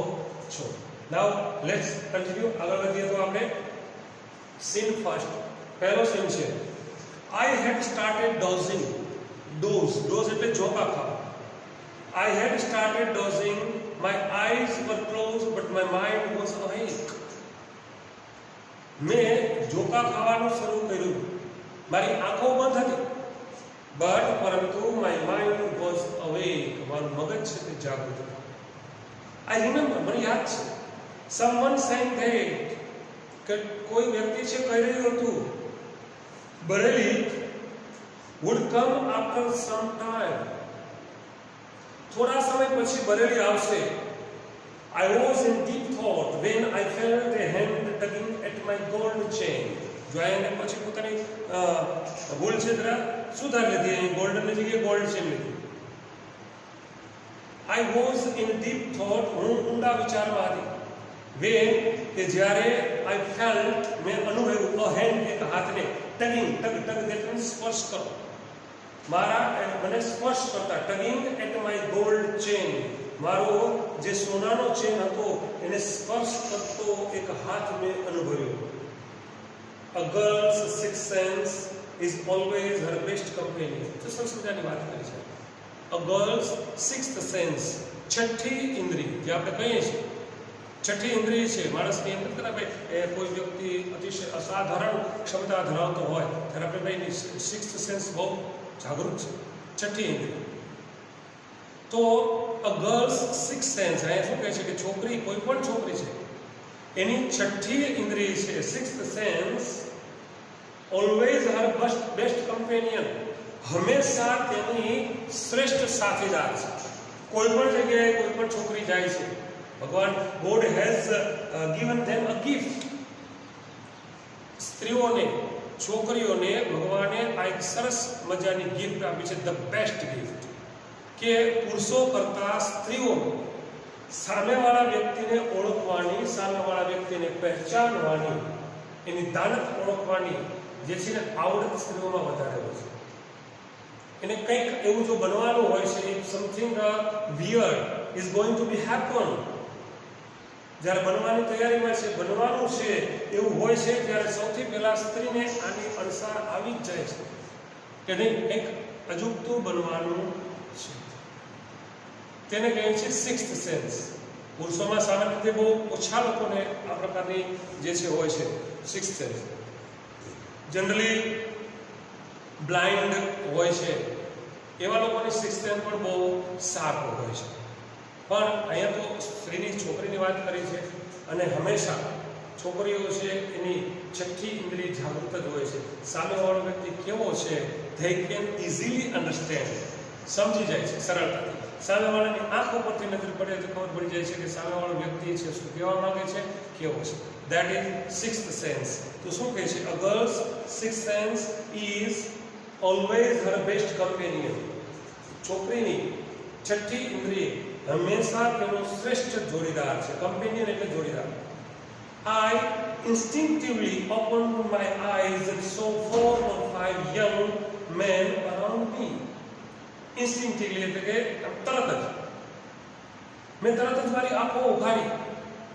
Speaker 2: છો. Now let's continue. આગળ વધીએ તો આપણે સીન ફર્સ્ટ, પહેલો સીન છે I had started dozing. Doze એટલે ઝોકા ખાવા. I had started dozing, my eyes were close but my mind was awake. મેં ઝોકા ખાવાનું શરૂ કર્યું, મારી આંખો બંધ હતી, પરંતુ માય માઇન્ડ વોઝ અવેક, મારું મગજ છે તે જાગૃત હતું. આઈ રિમેમ્બર, મને યાદ છે, સમવન સેઇંગ ધેટ, કે કોઈ વ્યક્તિ છે કહી રહ્યું હતું Bareilly would come after some time, થોડા સમય પછી બરેલી આવશે. I was in deep thought when I felt a hand tugging at my gold chain. જો એને પછી પોતાની ભૂલ છે જરા સુધારી લીધી, અહીં ગોલ્ડનની જગ્યાએ ગોલ્ડ ચેન લીધી. I was in deep thought, હું ઊંડા વિચારમાં હતી. when, કે જ્યારે I felt, મેં અનુભવ્યું, a hand, એક હાથને, tugging, tug that means સ્પર્શ કરો, મને સ્પર્શ કરતા, tugging at my gold chain, મારો જે સોનાનો ચેન હતો એને સ્પર્શ કરતો એક હાથ મેં અનુભવ્યો. A girl's sixth sense is always her best companion. તો સંસ્કૃતની વાત કરી છે. A girl's sixth sense, છઠ્ઠી ઇન્દ્રિય જે આપણે કહીએ છીએ છઠ્ઠી ઇન્દ્રિય છે માણસની અંદર કદાચ ભાઈ કોઈ વ્યક્તિ અતિશય અસાધારણ ક્ષમતા ધરાવતો હોય ત્યારે આપણે ભાઈ એની સિક્સ્થ સેન્સ બહુ જાગૃત છે. છઠ્ઠી ઇન્દ્રિય તો અ ગર્લ્સ સિક્સ સેન્સ, અહીંયા શું કહે છે કે છોકરી, કોઈ પણ છોકરી છે એની છઠ્ઠી ઇન્દ્રિય છે sixth sense always her best companion, હંમેશા તેની શ્રેષ્ઠ સાથીદાર છે. કોઈ પણ જગ્યાએ કોઈ પણ છોકરી જાય છે, ભગવાન God has given them a gift. સ્ત્રીઓને, છોકરીઓને ભગવાને આ એક સરસ મજાની ગિફ્ટ આપી છે, ધ બેસ્ટ ગિફ્ટ, કે પુરુષો કરતા સ્ત્રીઓ સામેવાળા વ્યક્તિને ઓળખવાની, સામેવાળા વ્યક્તિને પહેચાનવાની, એની દાનત ઓળખવાની જે છે ને આવડત સ્ત્રીઓમાં વધારે હોય છે. એને કંઈક એવું જો બનવાનું હોય છે, if something weird is going to be happen, જ્યારે બનવાની તૈયારીમાં છે, બનવાનું છે એવું હોય છે, ત્યારે સૌથી પહેલા સ્ત્રીને આની અણસાર આવી જ જાય છે કે નહીં, કંઈક અજુગતું બનવાનું છે. તેને કહે છે સિક્સ્થ સેન્સ. પુરુષોમાં સામાન્ય રીતે બહુ ઓછા લોકોને આ પ્રકારની જે છે હોય છે સિક્સ્થ સેન્સ. જનરલી બ્લાઇન્ડ હોય છે એવા લોકોની સિક્સ્થ સેન્સ પણ બહુ શાર્પ હોય છે. પણ અહીંયા તો સ્ત્રીની, છોકરીની વાત કરી છે, અને હંમેશા છોકરીઓ છે એની છઠ્ઠી ઇન્દ્રિય જાગૃત જ હોય છે. સામેવાળો વ્યક્તિ કેવો છે ધે કેન ઇઝીલી અન્ડરસ્ટેન્ડ, સમજી જાય છે સરળતાથી. સામેવાળાની આંખ ઉપરથી નજર પડે તો ખબર પડી જાય છે કે સામેવાળો વ્યક્તિ છે શું કહેવા માંગે છે, કેવો છે. That is sixth sense. તો શું કહે છે, a girl's sixth sense is always her best companion. છોકરીની છઠ્ઠી ઇન્દ્રિય હંમેશા તેનો શ્રેષ્ઠ જોડીદાર છે. કમ્પેનિયન એટલે જોડીદાર. I instinctively opened my eyes and saw 4 or 5 young men around me. Instinctively એટલે કે તરત જ મેં તરત જ મારી આંખો ઉઘાડી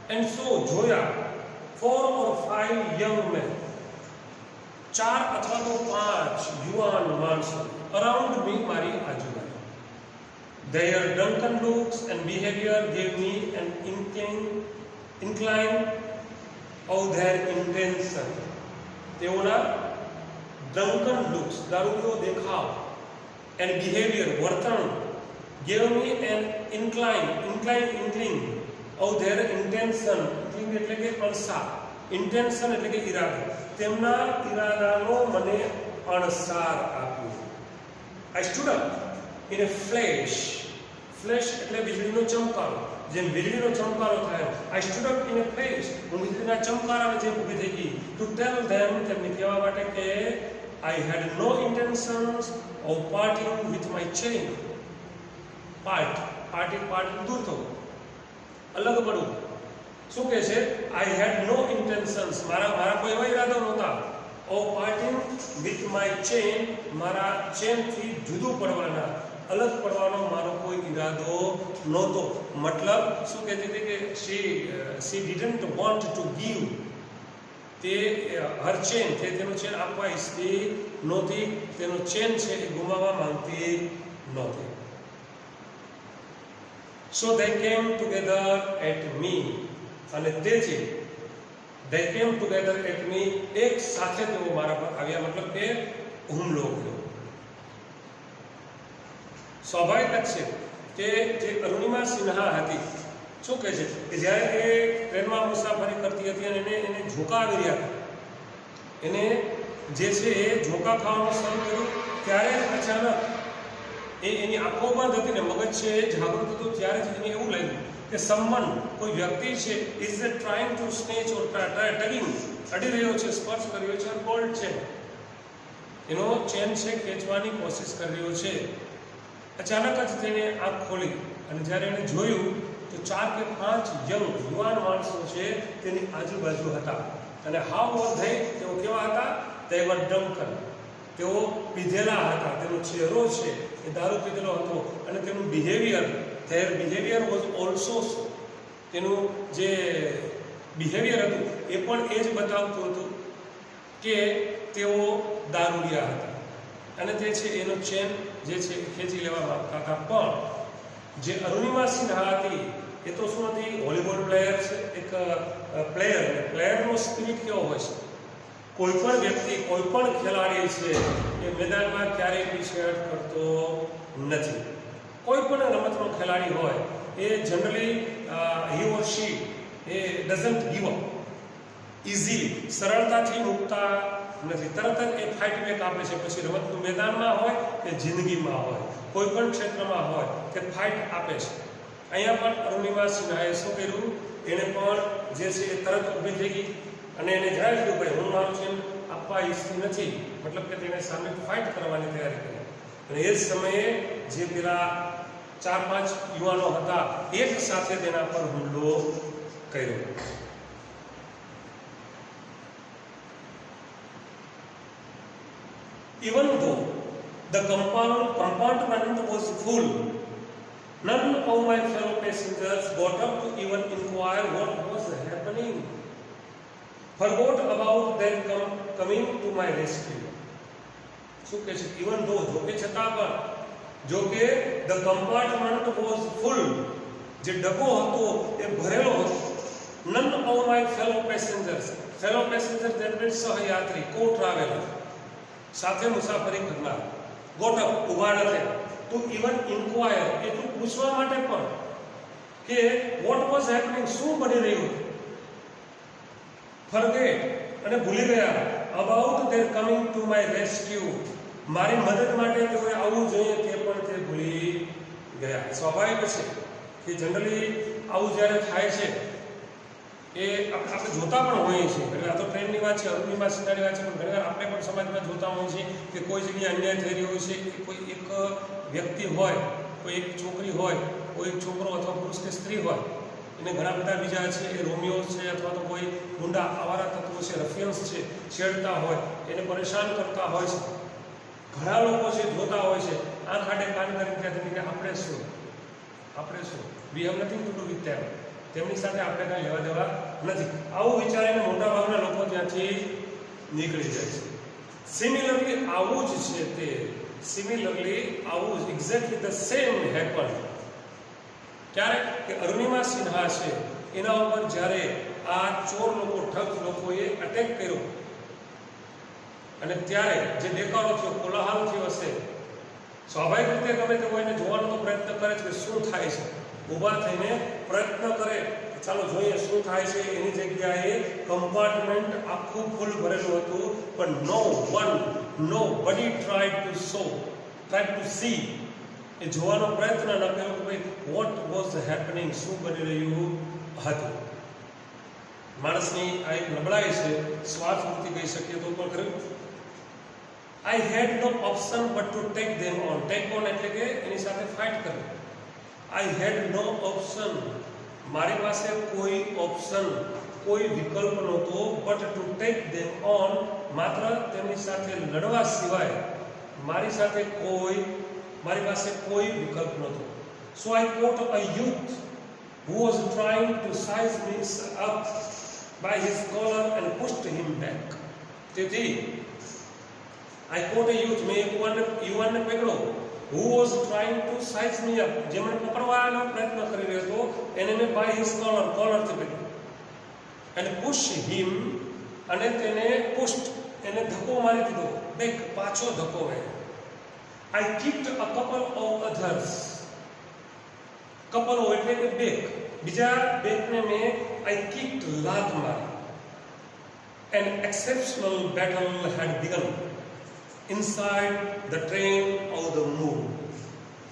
Speaker 2: and so જોયા 4 or 5 young men, 4 અથવા તો 5 યુવાન માણસો around me, મારી આજુબાજુ. Their drunken looks and behavior gave me an incline of their intention. તેઓના drunken looks, દારૂડિયો દેખાવ, and behavior, વર્તન, gave me an inkling of their intention. એટલે કે અણસાર, intention એટલે કે ઈરાદો, તેમના ઈરાદાનો મને અણસાર આપ્યો. I stood up in a flash. Flash એટલે વીજળીનો ચમકારો, જેમ વીજળીનો ચમકારો થાય. I stood up in a flash, હું વીજળીના ચમકારાની જેમ ઊભી થઈ ગઈ. To tell them, તેમને કહેવા માટે કે I had no intentions of parting with my chain. Party દૂર થવું, અલગ પડવું. શું કહે છે, I had no intentions, મારા કોઈ એવા ઈરાદા નહોતા, of parting with my chain, મારા ચેનથી જુદું પડવાના, અલગ પડવાનો મારો કોઈ ઈરાદો નહોતો. મતલબ શું કહેતી હતી કે she didn't want to give, તે હર ચેન, તે તેનો ચેન આપવા ઈચ્છતી નહોતી, તેનો ચેન છે એ ગુમાવવા માંગતી નહોતી. So they came together at me, અને તેથી they came together at me, એક સાથે તેઓ મારા પર આવ્યા, મતલબ કે હુમલો કર્યો. સ્વાભાવિક છે કે જે અરુણિમા સિન્હા હતી, શું કહે છે કે જ્યારે એ ટ્રેનમાં મુસાફરી કરતી હતી અને એને ઝોકા આવી રહ્યા હતા, એને જે છે એ ઝોકા ખાવાનું શરૂ કર્યું, ત્યારે અચાનક એની આંખો બંધ હતી ને મગજ છે એ જાગૃત હતું, ત્યારે જ એને એવું લાગ્યું કે સમવન, કોઈ વ્યક્તિ છે, ઇઝ ટ્રાઇંગ ટુ સ્નેચ ઓર ટગિંગ, અડી રહ્યો છે, સ્પર્શ કર્યો છે, ગોલ્ડ છે, એનો ચેન છે ખેંચવાની કોશિશ કરી રહ્યો છે. અચાનક જ તેને આંખ ખોલી અને જ્યારે એને જોયું તો 4 કે 5 યુવાન માણસો છે તેની આજુબાજુ હતા. અને હાવ વર થઈ, તેઓ કેવા હતા, they were drunken, તેઓ પીધેલા હતા, તેનો ચહેરો છે એ દારૂ પીધેલો હતો, અને તેનું their behavior was also so, તેનું જે બિહેવિયર હતું એ પણ એ જ બતાવતું હતું કે તેઓ દારૂડિયા હતા, અને તે છે એનો ચેન જે છે ખેંચી લેવા માંગતા હતા. પણ જે અરુણિમા સિન્હા હતી એ તો શું નથી, વોલીબોલ પ્લેયર છે, એક પ્લેયરનો સ્પિરિટ કેવો હોય છે, કોઈ પણ વ્યક્તિ, કોઈ પણ ખેલાડી છે એ મેદાનમાં ક્યારેય પીછેહટ કરતો નથી. કોઈ પણ રમતનો ખેલાડી હોય એ જનરલી હી ઓર શી એ ડઝન્ટ ગીવ અપ ઇઝીલી, સરળતાથી મૂકતા નથી, તરત જ એ ફાઇટ બેક આપે છે. પછી રમતનું મેદાનમાં હોય કે જિંદગીમાં હોય, કોઈ પણ ક્ષેત્રમાં હોય કે ફાઇટ આપે છે. અહીંયા પણ અરુણિમા સિન્હાએ શું કર્યું, એણે પણ જે છે એ તરત ઊભી થઈ ગઈ અને એને જણાવી દીધું, ભાઈ હું મારું છે આપવા ઈચ્છતી નથી, મતલબ કે તેને સામે ફાઇટ કરવાની તૈયારી કરી. અને એ જ સમયે જે પેલા 4-5 યુવાનો હતા એક સાથે તેના પર હુમલો કર્યો. Even though the compartment was full, none of my fellow passengers got up to even inquire what was happening, forgot about their coming to my rescue. શું કહે છે, even though, જો કે છતાં પણ, જો કે the compartment was full, જે ડબ્બો હતો એ ભરેલો હતો, none of my fellow passengers that means સહયાત્રી, co-traveler, સાથે મુસાફરી કરનાર, got up, ઊભા નથી, to even inquire, એટલું પૂછવા માટે પણ કે what was happening, શું બની રહ્યું હતું, forget, અને ભૂલી ગયા, about their coming to my rescue, મારી મદદ માટે તેઓએ આવવું જોઈએ તે પણ તે ભૂલી ગયા. સ્વાભાવિક છે કે જનરલી આવું જ્યારે થાય છે એ આપણે જોતા પણ હોઈએ છીએ. એટલે આ તો ટ્રેનની વાત છે, અરુણિમા સિન્હાની વાત છે, પણ ઘણીવાર આપણે પણ સમાજમાં જોતા હોઈએ છીએ કે કોઈ જગ્યાએ અન્યાય થઈ રહ્યો છે, કે કોઈ એક વ્યક્તિ હોય, કોઈ એક છોકરી હોય, કોઈ એક છોકરો અથવા પુરુષ કે સ્ત્રી હોય, એને ઘણા બધા બીજા છે એ રોમિયો છે અથવા તો કોઈ ગુંડા આવારા તત્વો છે, રફિયન્સ છે, છેડતા હોય, એને પરેશાન કરતા હોય છે. ઘણા લોકો છે જોતા હોય છે, આંખ આડે કાન કરીને કહેતા કે આપણે શું, we have nothing to do with them, તેમની સાથે આપણે કાંઈ લેવા દેવા નથી, આવું વિચારીને મોટાભાગના લોકો ત્યાંથી નીકળી જાય છે. સિમિલરલી આવું જ છે તે, એક્ઝેક્ટલી ધ સેમ હેપન. ક્યારે કે અરુણિમા સિન્હા છે એના ઉપર જ્યારે આ ચોર લોકો, ઠગ લોકોએ અટેક કર્યો અને ત્યારે જે દેખાડો થયો, કોલાહલ થયો હશે, સ્વાભાવિક રીતે ગમે તે કોઈને જોવાનો તો પ્રયત્ન કરે છે કે શું થાય છે, ઊભા થઈને પ્રયત્ન કરે, ચાલો જોઈએ શું થાય છે. એની જગ્યાએ કમ્પાર્ટમેન્ટ આખું ફૂલ ભરેલું હતું, પણ નો બડી ટ્રાઈડ ટુ સી, એ જોવાનો પ્રયત્ન ન કર્યો કે ભાઈ વોટ વોઝ હેપનિંગ, શું બની રહ્યું હતું. માણસની આ એક નબળાઈ છે, સ્વાર્થ વૃત્તિ કહી શકીએ તો પણ ખરું. I had no option but to take them on. Take on એટલે કે એની સાથે ફાઇટ કરવી. I had no option, મારી પાસે કોઈ ઓપ્શન, કોઈ વિકલ્પ નહોતો, but to take them on, માત્ર તેમની સાથે લડવા સિવાય મારી પાસે કોઈ વિકલ્પ નહોતો. So I caught a youth who was trying to size me up by his collar and pushed him back. તેથી I caught a youth, મેં એક યુવાનને પકડ્યો, who was trying to size me up, જે મને પકડવાનો પ્રયત્ન કરી રહ્યો હતો, એને મેં by his collarથી પકડ્યો, and push him, અને તેને pushed, એને ધક્કો મારી દીધો, બેક, પાછો ધક્કો માર્યો. I kicked a couple of others, couple એટલે કે બેક, બીજા બેકને મેં I kicked, લાત મારી. An exceptional battle had begun inside the train of the moon.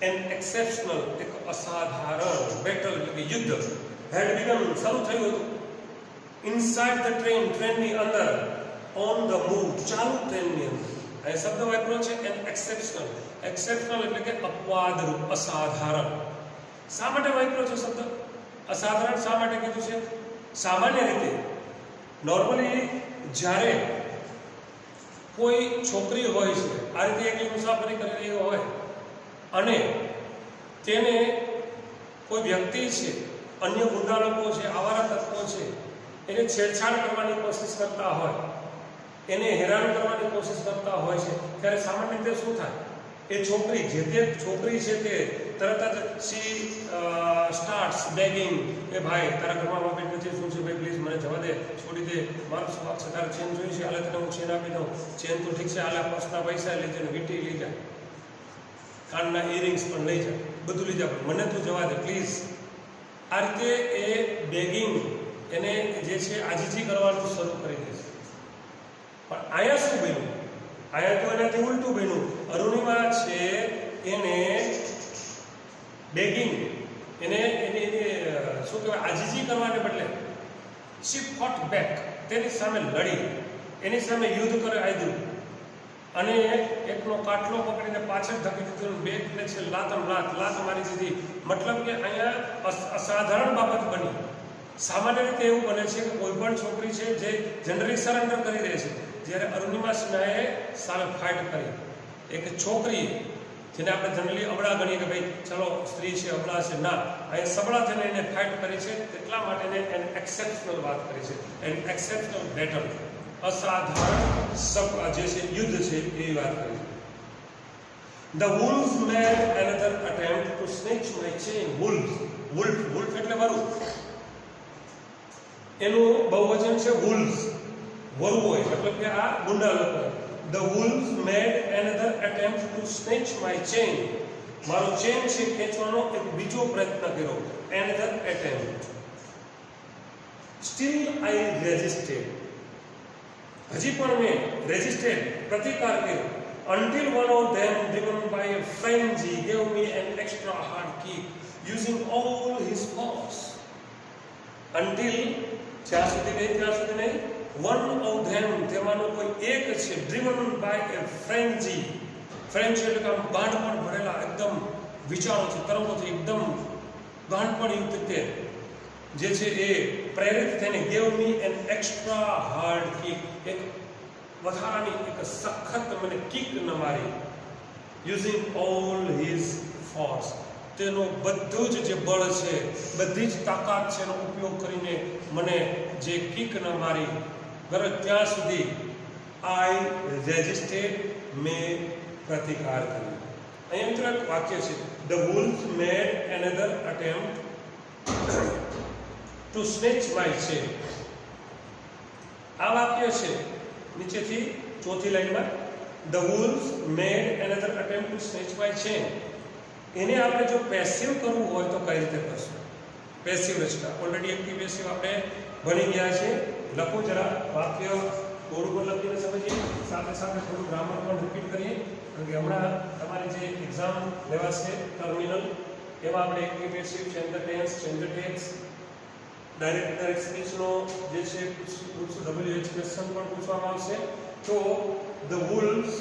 Speaker 2: An exceptional, એક અસાધારણ, battle એટલે કે યુદ્ધ, had begun, શરૂ થયું હતું, inside the train, ટ્રેનની અંદર, on the move, ચાલુ ટ્રેનની અંદર. આ શબ્દ વાપર્યો છે an exceptional એટલે કે અપવાદરૂપ, અસાધારણ. શા માટે વાપર્યો છે શબ્દ અસાધારણ? શા માટે કીધું છે? સામાન્ય રીતે નોર્મલી જ્યારે કોઈ છોકરી હોય છે આ રીતે એકલી મુસાફરી કરી રહી હોય અને તેને કોઈ વ્યક્તિ છે, અન્ય ગુંડા લોકો છે, આવારા તત્વો છે, એને છેડછાડ કરવાની કોશિશ કરતા હોય, એને હેરાન કરવાની કોશિશ કરતા હોય છે, ત્યારે સામાન્ય રીતે શું થાય? એ છોકરી, જે તે છોકરી છે તે તરત જ સી સ્ટાર્ટ્સ બેગિંગ કે ભાઈ તારા ઘરમાં મોબાઈલ નથી, શું છે ભાઈ પ્લીઝ મને જવા દે, છોડી દે, મારો સ્વાગ છે, તારે ચેન જોઈ છે, હાલે તને હું ચેન આપી દઉં, ચેન તો ઠીક છે, હાલે પર્સના પૈસા લઈ જાય, વીંટી લઈ જાય, કાનના ઇયરિંગ્સ પણ લઈ જાય, બધું લઈ જાય, મને તું જવા દે પ્લીઝ. આ રીતે એ બેગિંગ એને જે છે આજીજી કરવાનું શરૂ કરી દે છે. પણ અહીંયા શું બન્યું? અહીંયા તો એનાથી ઉલટું બન્યું. અરુણિમા છે એને બેગિંગ એને શું કહેવાય આજીજી કરવાને બદલે શી ફોટ બેક, તેની સામે લડી, એની સામે યુદ્ધ કરે આયદું, અને એકનો કાટલો પકડીને પાછળ ધકી દીધો, બેગને છે લાત મારી દીધી. મતલબ કે અહીંયા અસાધારણ બાબત બની. સામાન્ય રીતે એવું બને છે કે કોઈ પણ છોકરી છે જે જનરલી સરેન્ડર કરી દે છે, જ્યારે અરુણિમા સિન્હાએ સામે ફાઇટ કરી. એક છોકરી જેને આપણે જનરલી અબળા ગણીએ કે ભાઈ ચલો સ્ત્રી છે અબળા છે, ના, અહીંયા સબળા થઈને એને ફાઇટ કરી છે, એટલા માટે એને એક્સેપ્શનલ વાત કરી છે, એન એક્સેપ્શનલ બેટલ, અસાધારણ જે છે યુદ્ધ છે એ વાત કરી. The wolf made another attempt to snatch my chain. wolf એટલે વરુ, એનું બહુવચન છે wolves, વરુ હોય મતલબ કે આ ગુંડા લોકો. The wolf made another attempt to snatch my chain. મારો ચેન છે ખેંચવાનો એક બીજો પ્રયત્ન કર્યો, another attempt. Still I resisted. હજી પણ મેં રેઝિસ્ટેડ, પ્રતિકાર કર્યો. Until one of them, driven by a frenzy, gave me an extra hard kick, using all his force. Until જ્યાં સુધી નહીં, one of them, તેમાંનો કોઈ એક છે, driven by a frenzy. French એટલે કે આમ ગાંઠપણ ભરેલા, એકદમ વિચારોથી, તરંગોથી એકદમ ગાંઠપણયુક્ત તે જે છે એ પ્રેરિત થઈને ગેવ મી એન એક્સ્ટ્રા હાર્ડ કિક, એક વધારાની એક સખત મને કિક ન મારી. યુઝિંગ ઓલ હિઝ ફોર્સ, તેનો બધું જ જે બળ છે, બધી જ તાકાત છે એનો ઉપયોગ કરીને મને જે કિક ન મારી. બરાબર, ત્યાં સુધી આઈ રેઝિસ્ટેડ, મેં પ્રતિકાર કર્યો. અહીંયા મિત્રો એક વાક્ય છે, the wolf made another attempt to snatch my chain. આ વાક્ય છે નીચેથી ચોથી લાઈનમાં, the wolf made another attempt to snatch my chain. એને આપણે જો પેસિવ કરવું હોય તો કઈ રીતે કરશું? પેસિવ રચના, ઓલરેડી એક્ટિવ પેસિવ આપણે ભણી ગયા છે. લખો જરા વાક્ય થોડું લખીને સમજીએ, સાથે સાથે થોડું ગ્રામર પણ રિપીટ કરીએ, કારણ કે હમણાં તમારી જે એક્ઝામ લેવાશે ટર્મિનલ, એમાં આપણે active passive, change tense, change tense, direct સ્પીચનો જે છે WH ક્વેશ્ચન પણ પૂછવામાં આવશે. તો the wolves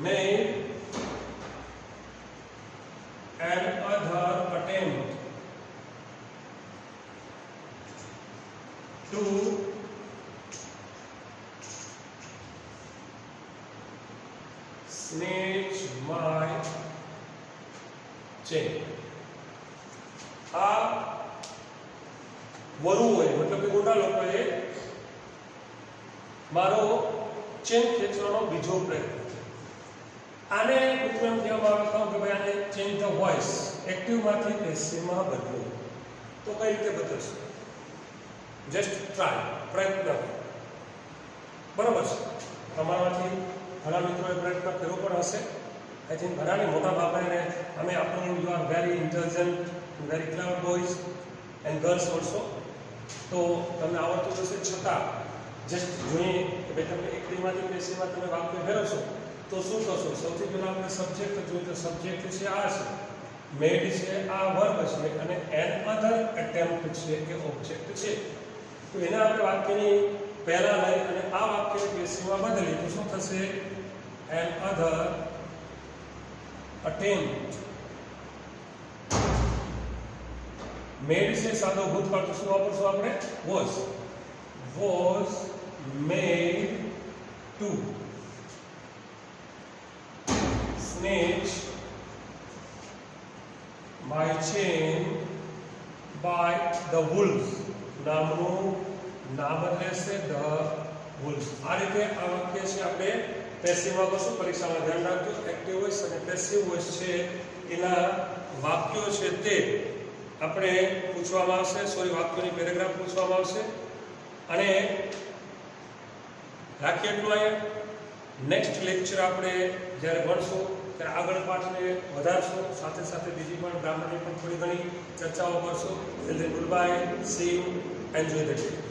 Speaker 2: made another attempt to snatch my chain. આ વરુ હોય મતલબ કે ગુંડા લોકોએ મારો ચેન ખેંચવાનો બીજો પ્રયત્ન છે. આને મિત્રો એમ કહેવામાં આવે કે ભાઈ આને ચેન્જ ધ વોઇસ, એક્ટિવમાંથી પેસિવમાં બદલો. તો કઈ રીતે બદલશો? જસ્ટ ટ્રાય, પ્રયત્ન. બરાબર છે, તમારામાંથી ઘણા મિત્રોએ પ્રયત્ન કર્યો પણ હશે. આઈ થિંક ઘણાની મોટા બાપાને અમે આપણને you are very intelligent, very clever boys and girls also. તો તમને આવડતું હશે છતાં જસ્ટ જોઈએ કે ભાઈ તમે એક્ટિવમાંથી પેસિવમાં તમે વાક્ય ફેરવશો તો શું કરશો? સૌથી પહેલાં આપણે સબ્જેક્ટ જોઈએ તો સબ્જેક્ટ છે આ છે, મેડ છે આ વર્બ છે, અને એન અધર એટેમ્પ્ટ છે એ ઓબ્જેક્ટ છે. તો એને આપણે વાક્યની પહેલા લઈ અને આ વાક્ય પેસિવમાં બદલી તો શું થશે? એન અધર અટેમ્પ્ટ. મેડ છે સાદો ભૂતકાળ, તો શું વાપરશું આપણે? Was. Was made to snatch my chain by the wolves. નામનું ના બદલે છે the wolves. આ રીતે આ વાક્ય છે આપણે પેસિવમાં કરશું, પરીક્ષામાં ધ્યાન રાખજો. એક્ટિવ વોઇસ અને પેસિવ વોઇસ છે એના વાક્યો છે તે આપણે પૂછવામાં આવશે, વાક્યોની પેરેગ્રાફ પૂછવામાં આવશે. અને રાખીએ એટલું અહીંયા. નેક્સ્ટ લેક્ચર આપણે જ્યારે ભણશું ત્યારે આગળ પાઠને વધારશું, સાથે સાથે બીજી પણ ગ્રામરની પણ થોડી ઘણી ચર્ચાઓ કરશું. Till then good bye, C you, enjoy the day.